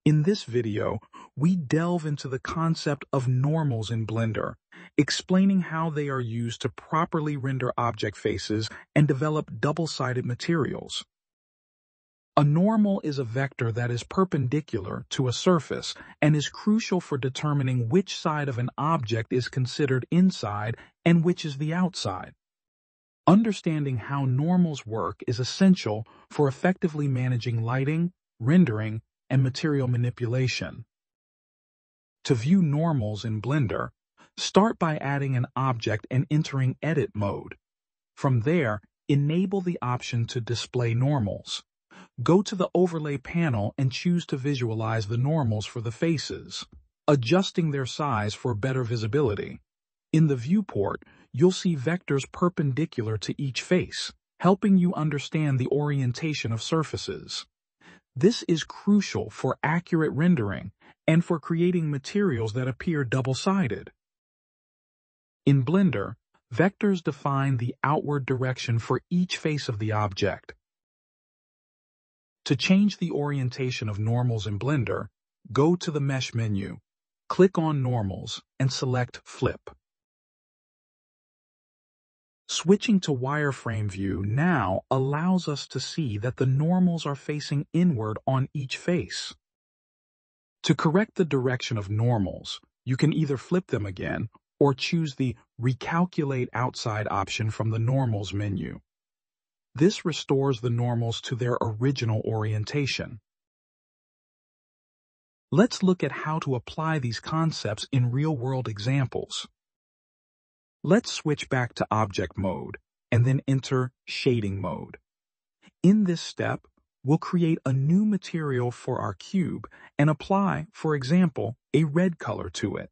In this video, we delve into the concept of normals in Blender, explaining how they are used to properly render object faces and develop double-sided materials. A normal is a vector that is perpendicular to a surface and is crucial for determining which side of an object is considered inside and which is the outside. Understanding how normals work is essential for effectively managing lighting, rendering, and material manipulation. To view normals in Blender, start by adding an object and entering Edit mode. From there, enable the option to display normals. Go to the Overlay panel and choose to visualize the normals for the faces, adjusting their size for better visibility. In the viewport, you'll see vectors perpendicular to each face, helping you understand the orientation of surfaces. This is crucial for accurate rendering and for creating materials that appear double-sided. In Blender, vectors define the outward direction for each face of the object. To change the orientation of normals in Blender, go to the Mesh menu, click on Normals, and select Flip. Switching to wireframe view now allows us to see that the normals are facing inward on each face. To correct the direction of normals, you can either flip them again or choose the Recalculate Outside option from the Normals menu. This restores the normals to their original orientation. Let's look at how to apply these concepts in real-world examples. Let's switch back to Object mode and then enter Shading mode. In this step, we'll create a new material for our cube and apply, for example, a red color to it.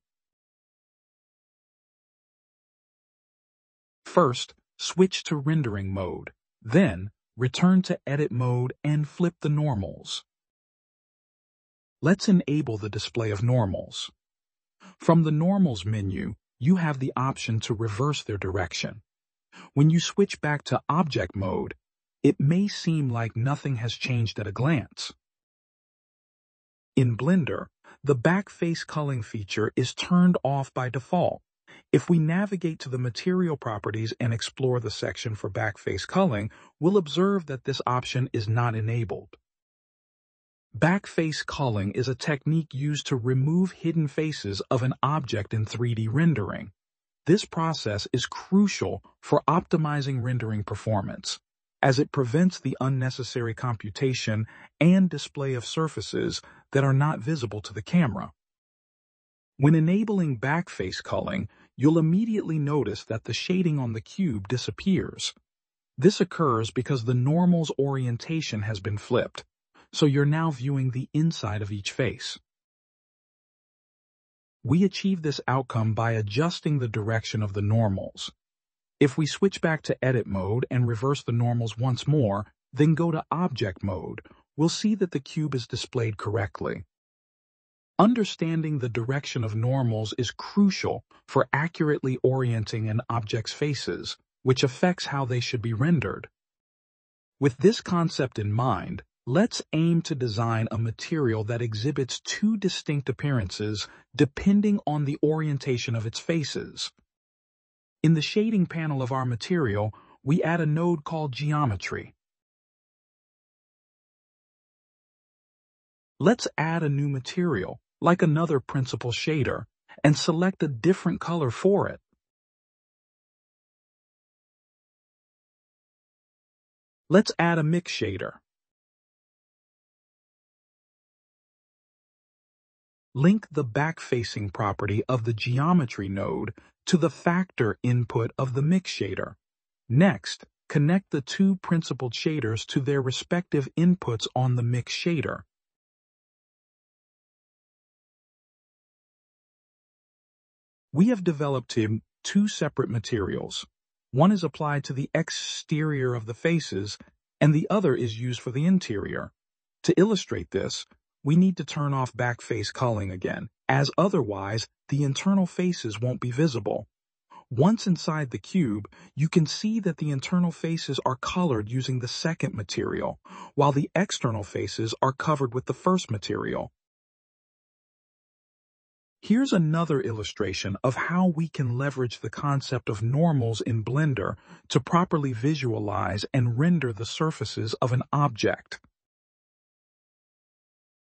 First, switch to Rendering mode. Then, return to Edit mode and flip the normals. Let's enable the display of normals. From the Normals menu, you have the option to reverse their direction. When you switch back to Object mode, it may seem like nothing has changed at a glance. In Blender, the back face culling feature is turned off by default. If we navigate to the Material Properties and explore the section for back face culling, we'll observe that this option is not enabled. Back face culling is a technique used to remove hidden faces of an object in 3D rendering. This process is crucial for optimizing rendering performance, as it prevents the unnecessary computation and display of surfaces that are not visible to the camera. When enabling back face culling, you'll immediately notice that the shading on the cube disappears. This occurs because the normal's orientation has been flipped, so you're now viewing the inside of each face. We achieve this outcome by adjusting the direction of the normals. If we switch back to Edit mode and reverse the normals once more, then go to Object mode, we'll see that the cube is displayed correctly. Understanding the direction of normals is crucial for accurately orienting an object's faces, which affects how they should be rendered. With this concept in mind, let's aim to design a material that exhibits two distinct appearances depending on the orientation of its faces. In the shading panel of our material, we add a node called Geometry. Let's add a new material, like another principal shader, and select a different color for it. Let's add a mix shader. Link the back-facing property of the Geometry node to the Factor input of the mix shader. Next, connect the two principal shaders to their respective inputs on the mix shader. We have developed two separate materials. One is applied to the exterior of the faces, and the other is used for the interior. To illustrate this, we need to turn off back face culling again, as otherwise the internal faces won't be visible. Once inside the cube, you can see that the internal faces are colored using the second material, while the external faces are covered with the first material. Here's another illustration of how we can leverage the concept of normals in Blender to properly visualize and render the surfaces of an object.